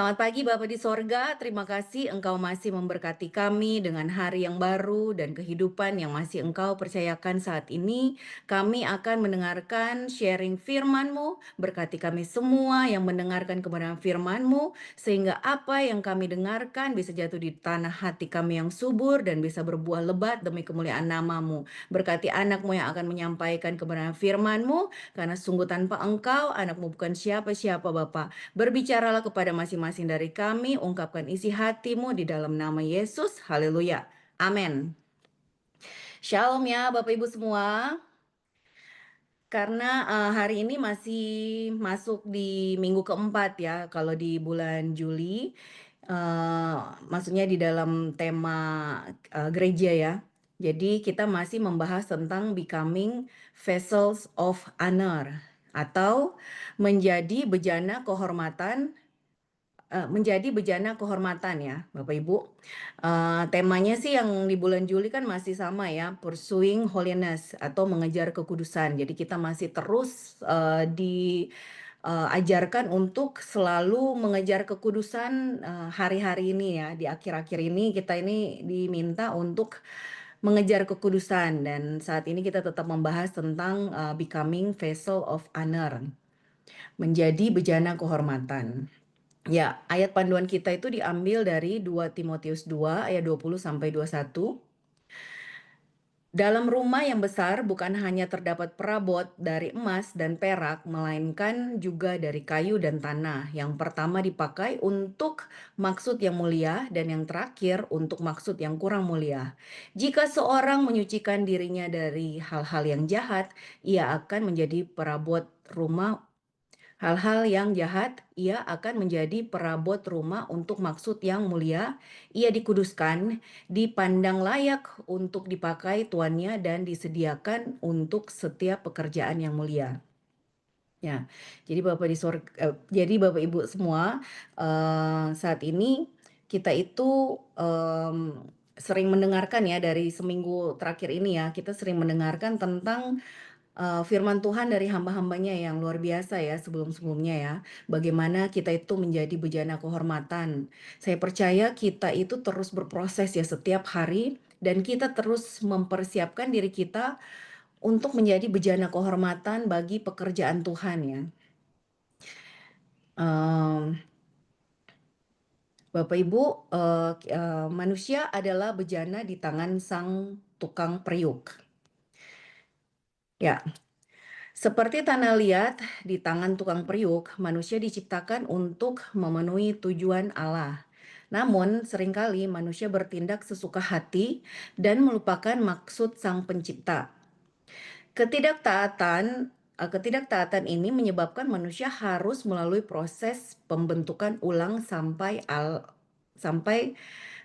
Selamat pagi Bapa di sorga, terima kasih Engkau masih memberkati kami dengan hari yang baru dan kehidupan yang masih Engkau percayakan saat ini. Kami akan mendengarkan sharing firman-Mu, berkati kami semua yang mendengarkan kebenaran firman-Mu, sehingga apa yang kami dengarkan bisa jatuh di tanah hati kami yang subur dan bisa berbuah lebat demi kemuliaan nama-Mu. Berkati anak-Mu yang akan menyampaikan kebenaran firman-Mu, karena sungguh tanpa Engkau, anak-Mu bukan siapa-siapa Bapa. Berbicaralah kepada masing-masing dari kami, ungkapkan isi hatimu di dalam nama Yesus. Haleluya. Amin. Shalom ya Bapak Ibu semua. Karena hari ini masih masuk di minggu keempat ya, kalau di bulan Juli, maksudnya di dalam tema gereja ya. Jadi kita masih membahas tentang becoming vessels of honor atau menjadi bejana kehormatan. Menjadi bejana kehormatan ya, Bapak Ibu. Temanya sih yang di bulan Juli kan masih sama ya, pursuing holiness atau mengejar kekudusan. Jadi kita masih terus diajarkan untuk selalu mengejar kekudusan hari-hari ini ya. Di akhir-akhir ini kita ini diminta untuk mengejar kekudusan dan saat ini kita tetap membahas tentang becoming vessel of honor, menjadi bejana kehormatan. Ya, ayat panduan kita itu diambil dari 2 Timotius 2 ayat 20 sampai 21. Dalam rumah yang besar bukan hanya terdapat perabot dari emas dan perak, melainkan juga dari kayu dan tanah. Yang pertama dipakai untuk maksud yang mulia dan yang terakhir untuk maksud yang kurang mulia. Jika seorang menyucikan dirinya dari hal-hal yang jahat, ia akan menjadi perabot rumah. Hal-hal yang jahat, ia akan menjadi perabot rumah untuk maksud yang mulia. Ia dikuduskan, dipandang layak untuk dipakai tuannya dan disediakan untuk setiap pekerjaan yang mulia. Ya, jadi jadi Bapak Ibu semua, saat ini kita itu sering mendengarkan ya dari seminggu terakhir ini ya, kita sering mendengarkan tentang firman Tuhan dari hamba-hambanya yang luar biasa ya sebelum-sebelumnya ya. Bagaimana kita itu menjadi bejana kehormatan. Saya percaya kita itu terus berproses ya setiap hari dan kita terus mempersiapkan diri kita untuk menjadi bejana kehormatan bagi pekerjaan Tuhan ya. Em, Bapak Ibu, manusia adalah bejana di tangan sang tukang periuk. Ya, seperti tanah liat di tangan tukang periuk, manusia diciptakan untuk memenuhi tujuan Allah. Namun, seringkali manusia bertindak sesuka hati dan melupakan maksud Sang Pencipta. Ketidaktaatan ini menyebabkan manusia harus melalui proses pembentukan ulang sampai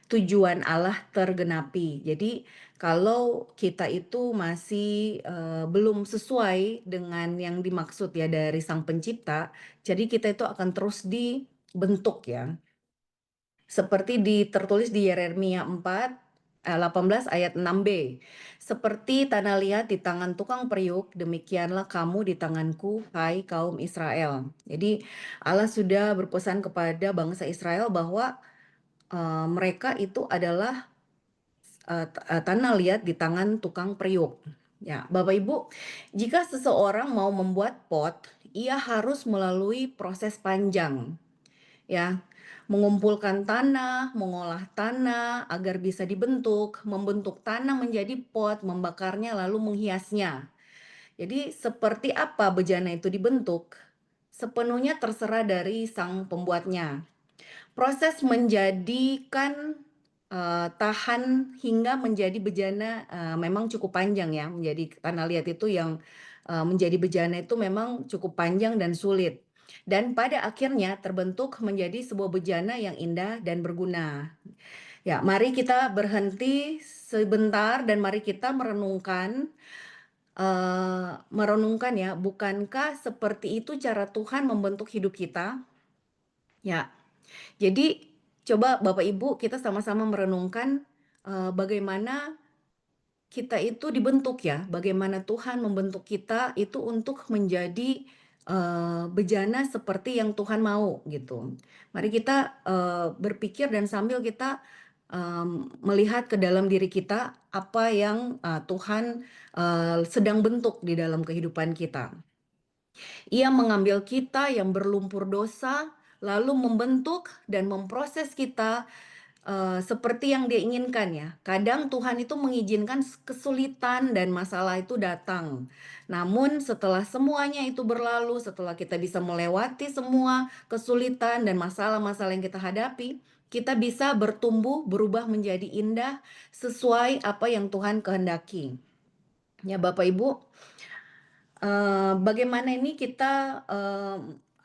tujuan Allah tergenapi. Jadi kalau kita itu masih belum sesuai dengan yang dimaksud ya dari Sang Pencipta, jadi kita itu akan terus dibentuk ya. Seperti tertulis di Yeremia 18 ayat 6b. Seperti tanah liat di tangan tukang periuk, demikianlah kamu di tanganku, hai kaum Israel. Jadi Allah sudah berpesan kepada bangsa Israel bahwa mereka itu adalah tanah liat di tangan tukang periuk. Ya, Bapak Ibu, jika seseorang mau membuat pot, ia harus melalui proses panjang, ya. Mengumpulkan tanah, mengolah tanah agar bisa dibentuk, membentuk tanah menjadi pot, membakarnya lalu menghiasnya. Jadi seperti apa bejana itu dibentuk? Sepenuhnya terserah dari sang pembuatnya. Proses menjadikan tahan hingga menjadi bejana memang cukup panjang ya, menjadi tanah liat itu yang menjadi bejana itu memang cukup panjang dan sulit. Dan pada akhirnya terbentuk menjadi sebuah bejana yang indah dan berguna. Ya, mari kita berhenti sebentar dan mari kita merenungkan ya, bukankah seperti itu cara Tuhan membentuk hidup kita? Ya, jadi coba Bapak Ibu kita sama-sama merenungkan, bagaimana kita itu dibentuk ya, bagaimana Tuhan membentuk kita itu untuk menjadi bejana seperti yang Tuhan mau gitu. Mari kita, berpikir dan sambil kita, melihat ke dalam diri kita apa yang, Tuhan, sedang bentuk di dalam kehidupan kita. Ia mengambil kita yang berlumpur dosa, lalu membentuk dan memproses kita seperti yang Dia inginkan ya. Kadang Tuhan itu mengizinkan kesulitan dan masalah itu datang. Namun setelah semuanya itu berlalu, setelah kita bisa melewati semua kesulitan dan masalah-masalah yang kita hadapi, kita bisa bertumbuh, berubah menjadi indah sesuai apa yang Tuhan kehendaki. Ya Bapak Ibu, bagaimana ini kita,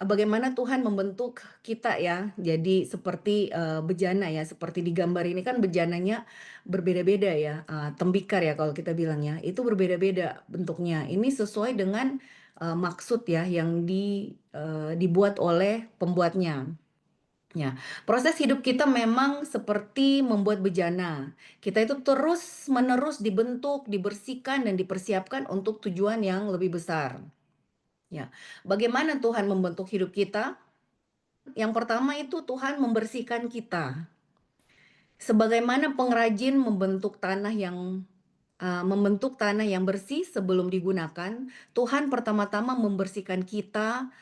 bagaimana Tuhan membentuk kita ya, jadi seperti, bejana ya, seperti di gambar ini kan bejananya berbeda-beda ya, tembikar ya kalau kita bilangnya, itu berbeda-beda bentuknya. Ini sesuai dengan, maksud ya yang dibuat oleh pembuatnya. Ya, proses hidup kita memang seperti membuat bejana. Kita itu terus-menerus dibentuk, dibersihkan, dan dipersiapkan untuk tujuan yang lebih besar. Ya, bagaimana Tuhan membentuk hidup kita? Yang pertama itu Tuhan membersihkan kita. Sebagaimana pengrajin membentuk tanah yang bersih sebelum digunakan, Tuhan pertama-tama membersihkan kita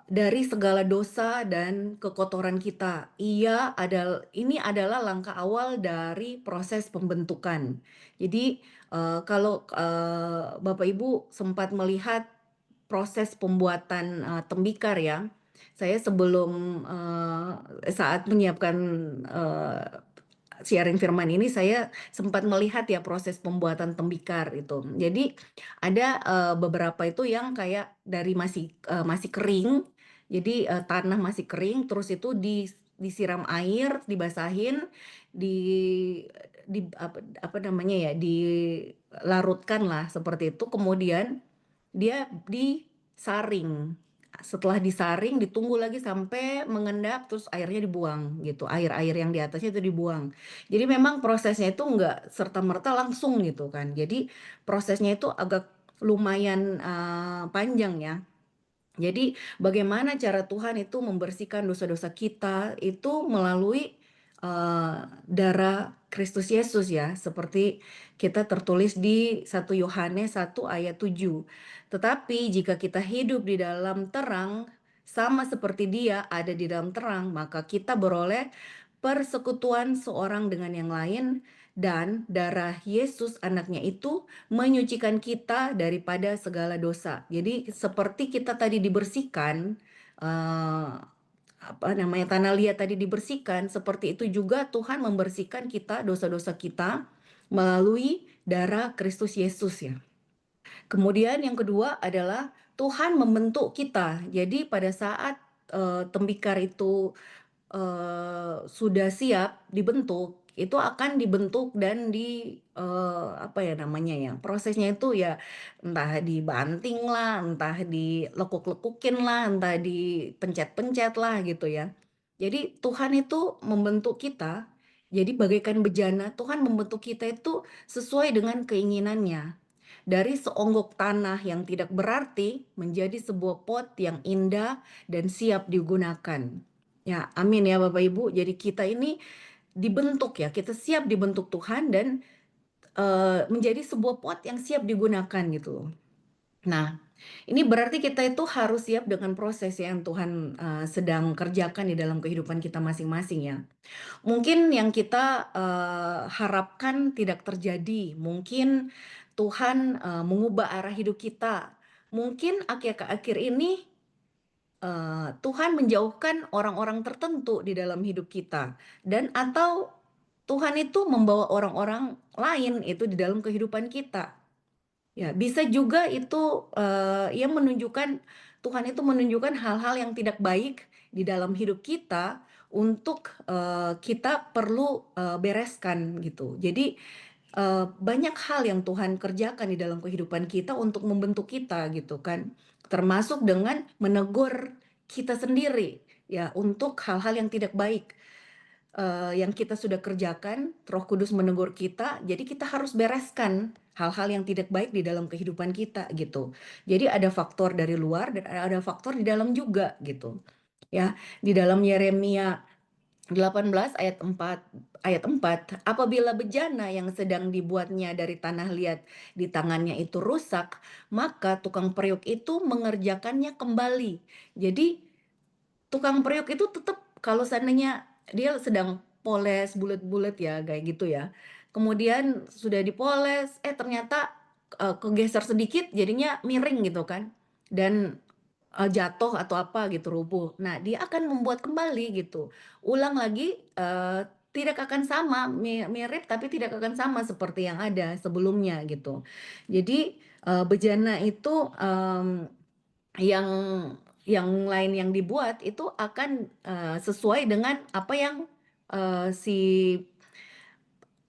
dari segala dosa dan kekotoran kita. Ini adalah langkah awal dari proses pembentukan. Jadi, kalau, Bapak Ibu sempat melihat proses pembuatan, tembikar ya, saya sebelum, saat menyiapkan, eee, siaring firman ini saya sempat melihat ya proses pembuatan tembikar itu. Jadi ada, beberapa itu yang kayak dari masih kering, jadi, tanah masih kering terus itu disiram air, dibasahin, di apa namanya ya, dilarutkanlah seperti itu, kemudian dia disaring. Setelah disaring, ditunggu lagi sampai mengendap, terus airnya dibuang gitu, air-air yang di atasnya itu dibuang. Jadi memang prosesnya itu nggak serta-merta langsung gitu kan. Jadi prosesnya itu agak lumayan, panjang ya. Jadi bagaimana cara Tuhan itu membersihkan dosa-dosa kita itu melalui, darah Kristus Yesus ya, seperti kita tertulis di 1 Yohanes 1 ayat 7. Tetapi jika kita hidup di dalam terang, sama seperti Dia ada di dalam terang, maka kita beroleh persekutuan seorang dengan yang lain, dan darah Yesus anaknya itu menyucikan kita daripada segala dosa. Jadi seperti kita tadi dibersihkan, eee, apa namanya, tanah liat tadi dibersihkan, seperti itu juga Tuhan membersihkan kita, dosa-dosa kita, melalui darah Kristus Yesus ya. Kemudian yang kedua adalah Tuhan membentuk kita. Jadi pada saat, tembikar itu sudah siap dibentuk, itu akan dibentuk dan apa ya namanya ya, prosesnya itu ya entah dibanting lah, entah dilekuk-lekukin lah, entah dipencet-pencet lah gitu ya. Jadi Tuhan itu membentuk kita, jadi bagaikan bejana, Tuhan membentuk kita itu sesuai dengan keinginannya. Dari seonggok tanah yang tidak berarti menjadi sebuah pot yang indah dan siap digunakan. Ya, amin ya Bapak Ibu. Jadi kita ini dibentuk ya, kita siap dibentuk Tuhan dan, menjadi sebuah pot yang siap digunakan gitu. Nah, ini berarti kita itu harus siap dengan proses yang Tuhan, sedang kerjakan di dalam kehidupan kita masing-masing ya. Mungkin yang kita, harapkan tidak terjadi, mungkin Tuhan, mengubah arah hidup kita. Mungkin akhir-akhir ini Tuhan menjauhkan orang-orang tertentu di dalam hidup kita dan atau Tuhan itu membawa orang-orang lain itu di dalam kehidupan kita. Ya, bisa juga itu, ia menunjukkan Tuhan itu menunjukkan hal-hal yang tidak baik di dalam hidup kita untuk, kita perlu, bereskan gitu. Jadi, banyak hal yang Tuhan kerjakan di dalam kehidupan kita untuk membentuk kita gitu kan. Termasuk dengan menegur kita sendiri ya untuk hal-hal yang tidak baik. yang kita sudah kerjakan, Roh Kudus menegur kita, jadi kita harus bereskan hal-hal yang tidak baik di dalam kehidupan kita gitu. Jadi ada faktor dari luar dan ada faktor di dalam juga gitu. Ya, di dalam Yeremia 18 ayat 4, apabila bejana yang sedang dibuatnya dari tanah liat di tangannya itu rusak, maka tukang periuk itu mengerjakannya kembali. Jadi tukang periuk itu tetap kalau seandainya dia sedang poles bulet-bulet ya, kayak gitu ya. Kemudian sudah dipoles, ternyata, kegeser sedikit jadinya miring gitu kan, dan, jatuh atau apa gitu, rubuh. Nah, dia akan membuat kembali gitu. Ulang lagi, tidak akan sama, mirip tapi tidak akan sama seperti yang ada sebelumnya gitu. Jadi, bejana itu, yang lain yang dibuat itu akan, sesuai dengan apa yang, si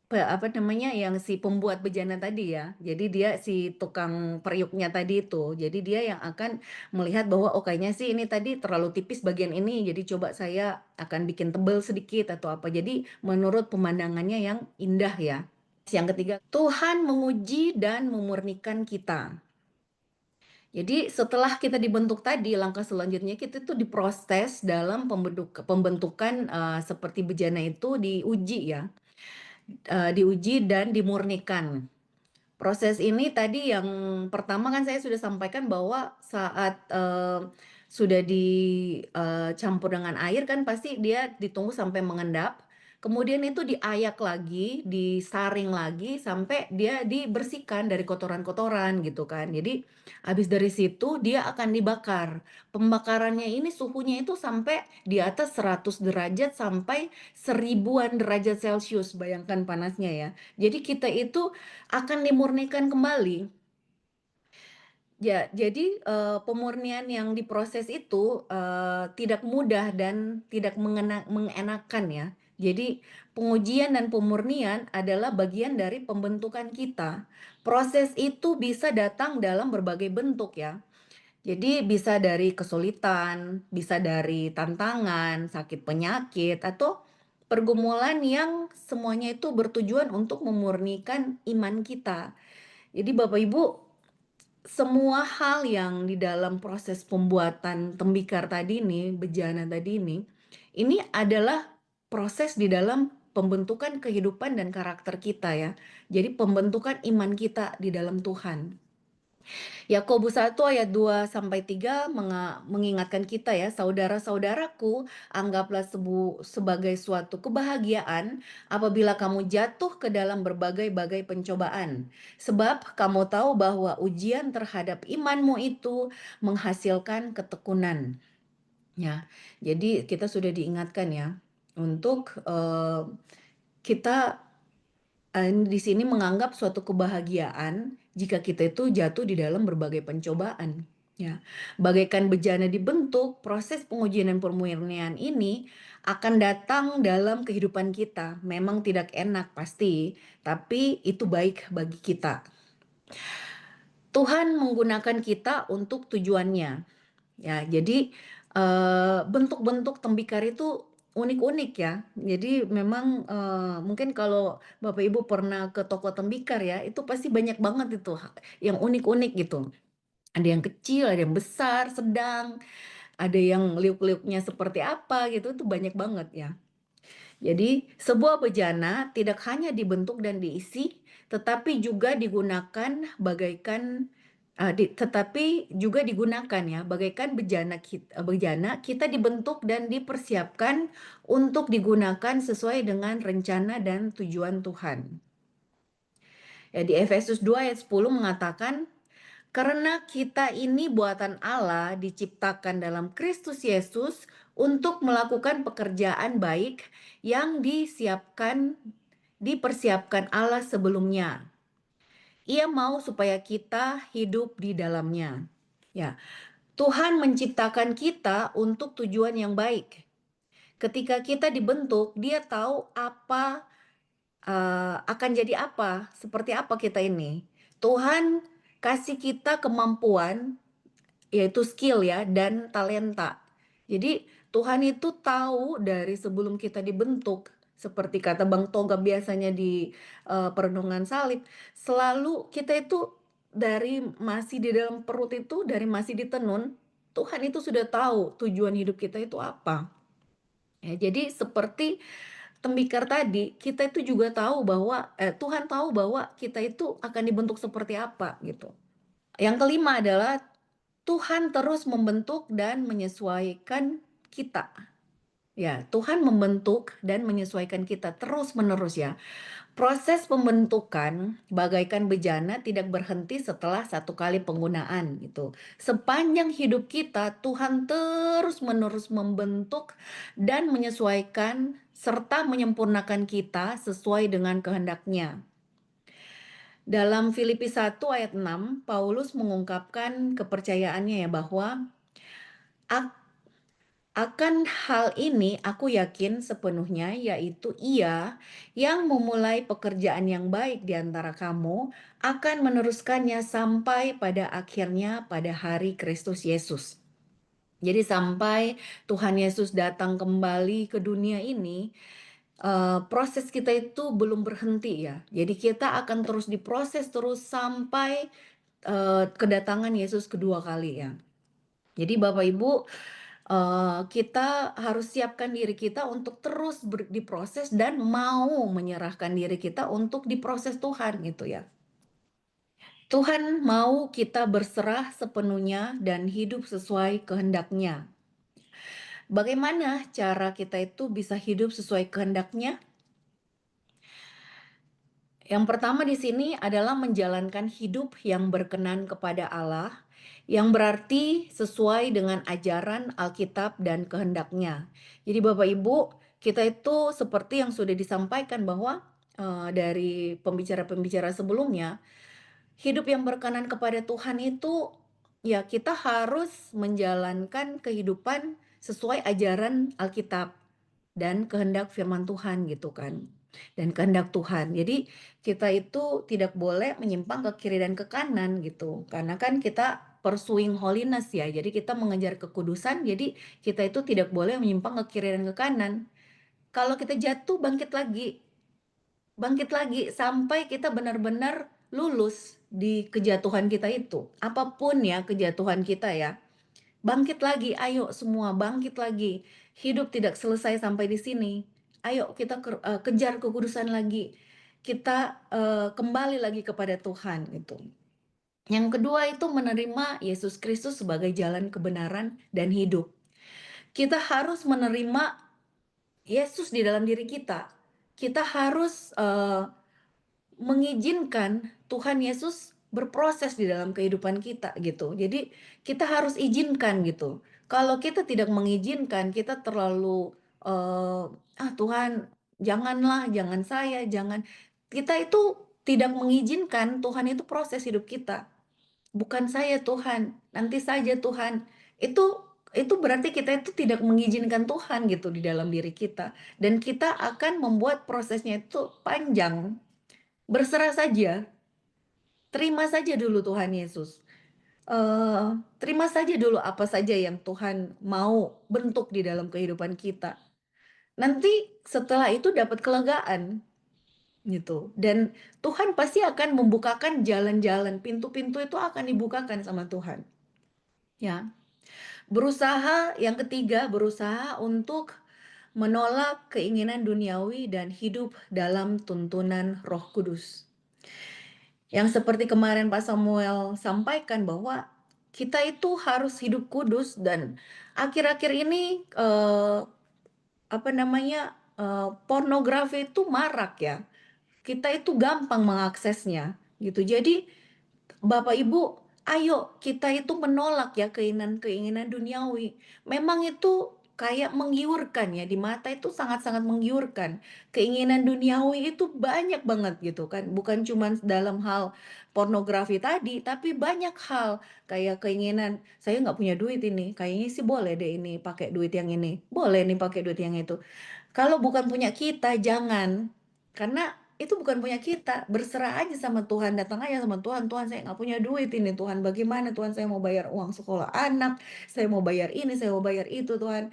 apa namanya, yang si pembuat bejana tadi ya. Jadi dia si tukang periuknya tadi itu. Jadi dia yang akan melihat bahwa, "Oh kayaknya sih ini tadi terlalu tipis bagian ini, jadi coba saya akan bikin tebel sedikit," atau apa. Jadi menurut pemandangannya yang indah ya. Yang ketiga, Tuhan menguji dan memurnikan kita. Jadi setelah kita dibentuk tadi, langkah selanjutnya kita tuh diproses dalam pembentukan, seperti bejana itu diuji ya, diuji dan dimurnikan. Proses ini tadi yang pertama kan saya sudah sampaikan bahwa saat, sudah campur dengan air kan pasti dia ditunggu sampai mengendap, kemudian itu diayak lagi, disaring lagi sampai dia dibersihkan dari kotoran-kotoran gitu kan. Jadi habis dari situ dia akan dibakar. Pembakarannya ini suhunya itu sampai di atas 100 derajat sampai 1000-an derajat Celcius, bayangkan panasnya ya. Jadi kita itu akan dimurnikan kembali. Ya, jadi, pemurnian yang diproses itu, tidak mudah dan tidak mengenakan ya. Jadi, pengujian dan pemurnian adalah bagian dari pembentukan kita. Proses itu bisa datang dalam berbagai bentuk ya. Jadi bisa dari kesulitan, bisa dari tantangan, sakit penyakit, atau pergumulan yang semuanya itu bertujuan untuk memurnikan iman kita. Jadi Bapak Ibu, semua hal yang di dalam proses pembuatan tembikar tadi nih, bejana tadi ini adalah proses di dalam pembentukan kehidupan dan karakter kita ya. Jadi pembentukan iman kita di dalam Tuhan. Yakobus 1 ayat 2 sampai 3 mengingatkan kita ya, saudara-saudaraku, anggaplah sebagai suatu kebahagiaan apabila kamu jatuh ke dalam berbagai-bagai pencobaan. Sebab kamu tahu bahwa ujian terhadap imanmu itu menghasilkan ketekunan. Ya, jadi kita sudah diingatkan ya untuk kita di sini menganggap suatu kebahagiaan jika kita itu jatuh di dalam berbagai pencobaan, ya. Bagaikan bejana dibentuk, proses pengujian dan pemurnian ini akan datang dalam kehidupan kita. Memang tidak enak pasti, tapi itu baik bagi kita. Tuhan menggunakan kita untuk tujuannya. Ya, jadi, bentuk-bentuk tembikar itu unik-unik ya. Jadi memang, mungkin kalau Bapak Ibu pernah ke toko tembikar ya, itu pasti banyak banget itu yang unik-unik gitu. Ada yang kecil, ada yang besar, sedang, ada yang liuk-liuknya seperti apa gitu, itu banyak banget ya. Jadi, sebuah bejana tidak hanya dibentuk dan diisi, tetapi juga digunakan bagaikan tetapi juga digunakan ya, bagaikan bejana kita dibentuk dan dipersiapkan untuk digunakan sesuai dengan rencana dan tujuan Tuhan. Ya, di Efesus 2 ayat 10 mengatakan, karena kita ini buatan Allah diciptakan dalam Kristus Yesus untuk melakukan pekerjaan baik yang dipersiapkan Allah sebelumnya. Ia mau supaya kita hidup di dalamnya. Ya, Tuhan menciptakan kita untuk tujuan yang baik. Ketika kita dibentuk, Dia tahu apa akan jadi apa, seperti apa kita ini. Tuhan kasih kita kemampuan, yaitu skill ya, dan talenta. Jadi Tuhan itu tahu dari sebelum kita dibentuk, seperti kata Bang Toga biasanya di, perenungan salib, selalu kita itu dari masih di dalam perut itu, dari masih ditenun, Tuhan itu sudah tahu tujuan hidup kita itu apa. Ya, jadi seperti tembikar tadi, kita itu juga tahu bahwa Tuhan tahu bahwa kita itu akan dibentuk seperti apa, gitu. Yang kelima adalah Tuhan terus membentuk dan menyesuaikan kita. Ya, Tuhan membentuk dan menyesuaikan kita terus-menerus ya. Proses pembentukan bagaikan bejana tidak berhenti setelah satu kali penggunaan gitu. Sepanjang hidup kita, Tuhan terus-menerus membentuk dan menyesuaikan serta menyempurnakan kita sesuai dengan kehendaknya. Dalam Filipi 1 ayat 6, Paulus mengungkapkan kepercayaannya ya bahwa akan hal ini aku yakin sepenuhnya, yaitu Ia yang memulai pekerjaan yang baik di antara kamu akan meneruskannya sampai pada akhirnya pada hari Kristus Yesus. Jadi sampai Tuhan Yesus datang kembali ke dunia ini, proses kita itu belum berhenti ya. Jadi kita akan terus diproses terus sampai kedatangan Yesus kedua kali ya. Jadi Bapak Ibu, kita harus siapkan diri kita untuk terus diproses dan mau menyerahkan diri kita untuk diproses Tuhan gitu ya. Tuhan mau kita berserah sepenuhnya dan hidup sesuai kehendaknya. Bagaimana cara kita itu bisa hidup sesuai kehendaknya? Yang pertama di sini adalah menjalankan hidup yang berkenan kepada Allah, yang berarti sesuai dengan ajaran Alkitab dan kehendaknya. Jadi Bapak Ibu, kita itu seperti yang sudah disampaikan bahwa dari pembicara-pembicara sebelumnya, hidup yang berkenan kepada Tuhan itu ya kita harus menjalankan kehidupan sesuai ajaran Alkitab dan kehendak firman Tuhan gitu kan. Dan kehendak Tuhan. Jadi kita itu tidak boleh menyimpang ke kiri dan ke kanan gitu. Karena kan kita pursuing holiness ya. Jadi kita mengejar kekudusan. Jadi kita itu tidak boleh menyimpang ke kiri dan ke kanan. Kalau kita jatuh bangkit lagi sampai kita benar-benar lulus di kejatuhan kita itu. Apapun ya kejatuhan kita ya. Bangkit lagi, ayo semua bangkit lagi. Hidup tidak selesai sampai di sini. Ayo kita kejar kekudusan lagi. Kita kembali lagi kepada Tuhan itu. Yang kedua itu menerima Yesus Kristus sebagai jalan kebenaran dan hidup. Kita harus menerima Yesus di dalam diri kita. Kita harus mengizinkan Tuhan Yesus berproses di dalam kehidupan kita gitu. Jadi kita harus izinkan gitu. Kalau kita tidak mengizinkan, kita terlalu Tuhan janganlah, jangan saya, jangan. Kita itu tidak mengizinkan Tuhan itu proses hidup kita. Bukan saya Tuhan, nanti saja Tuhan. Itu berarti kita itu tidak mengizinkan Tuhan gitu di dalam diri kita dan kita akan membuat prosesnya itu panjang. Berserah saja, terima saja dulu Tuhan Yesus. Terima saja dulu apa saja yang Tuhan mau bentuk di dalam kehidupan kita. Nanti setelah itu dapat kelegaan gitu. Dan Tuhan pasti akan membukakan jalan-jalan, pintu-pintu itu akan dibukakan sama Tuhan. Ya. Berusaha yang ketiga, berusaha untuk menolak keinginan duniawi dan hidup dalam tuntunan Roh Kudus. Yang seperti kemarin Pak Samuel sampaikan bahwa kita itu harus hidup kudus dan akhir-akhir ini pornografi itu marak ya. Kita itu gampang mengaksesnya gitu. Jadi Bapak Ibu, ayo kita itu menolak ya keinginan-keinginan duniawi. Memang itu kayak menggiurkan ya, di mata itu sangat-sangat menggiurkan. Keinginan duniawi itu banyak banget gitu kan. Bukan cuma dalam hal pornografi tadi, tapi banyak hal kayak keinginan, saya nggak punya duit ini, kayaknya sih boleh deh ini pakai duit yang ini, boleh nih pakai duit yang itu. Kalau bukan punya kita, jangan. Karena itu bukan punya kita, berserah aja sama Tuhan, datang aja sama Tuhan, "Tuhan saya nggak punya duit ini Tuhan, bagaimana Tuhan? Saya mau bayar uang sekolah anak, saya mau bayar ini, saya mau bayar itu Tuhan."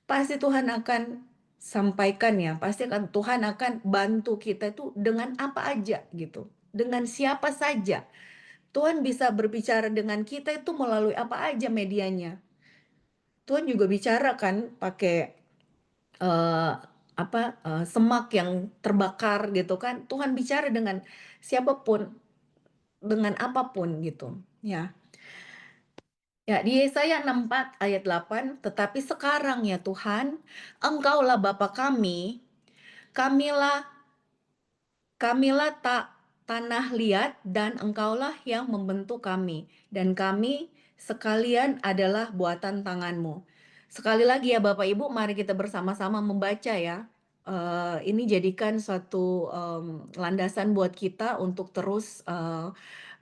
pasti Tuhan akan sampaikan ya, pasti akan Tuhan akan bantu kita itu dengan apa aja gitu, dengan siapa saja. Tuhan bisa berbicara dengan kita itu melalui apa aja medianya. Tuhan juga bicara kan pakai, semak yang terbakar gitu kan. Tuhan bicara dengan siapapun, dengan apapun gitu, ya. Ya, di Yesaya 64 ayat 8, "Tetapi sekarang ya Tuhan, Engkaulah Bapa kami, kamilah kamilah tanah liat dan Engkaulah yang membentuk kami, dan kami sekalian adalah buatan tangan-Mu." Sekali lagi ya Bapak Ibu, mari kita bersama-sama membaca ya. Ini jadikan suatu, landasan buat kita untuk terus,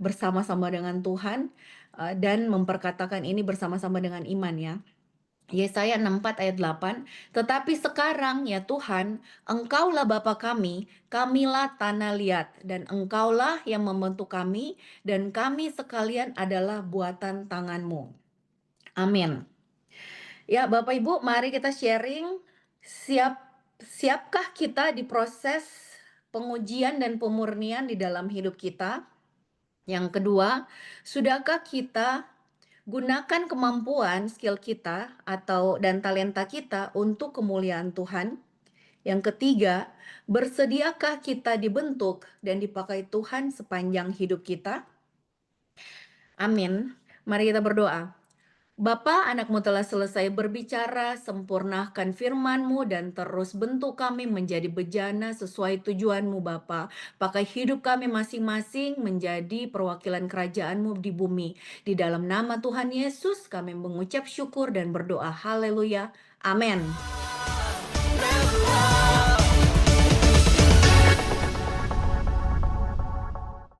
bersama-sama dengan Tuhan, dan memperkatakan ini bersama-sama dengan iman ya. Yesaya 64 ayat 8, "Tetapi sekarang ya Tuhan, Engkaulah Bapa kami, kamilah tanah liat, dan Engkaulah yang membentuk kami, dan kami sekalian adalah buatan tangan-Mu." Amin. Ya, Bapak Ibu, mari kita sharing. Siapkah kita di proses pengujian dan pemurnian di dalam hidup kita? Yang kedua, sudahkah kita gunakan kemampuan, skill kita dan talenta kita untuk kemuliaan Tuhan? Yang ketiga, bersediakah kita dibentuk dan dipakai Tuhan sepanjang hidup kita? Amin. Mari kita berdoa. Bapa, anak-Mu telah selesai berbicara, sempurnakan firman-Mu dan terus bentuk kami menjadi bejana sesuai tujuan-Mu Bapa. Pakai hidup kami masing-masing menjadi perwakilan kerajaan-Mu di bumi. Di dalam nama Tuhan Yesus kami mengucap syukur dan berdoa. Haleluya. Amin.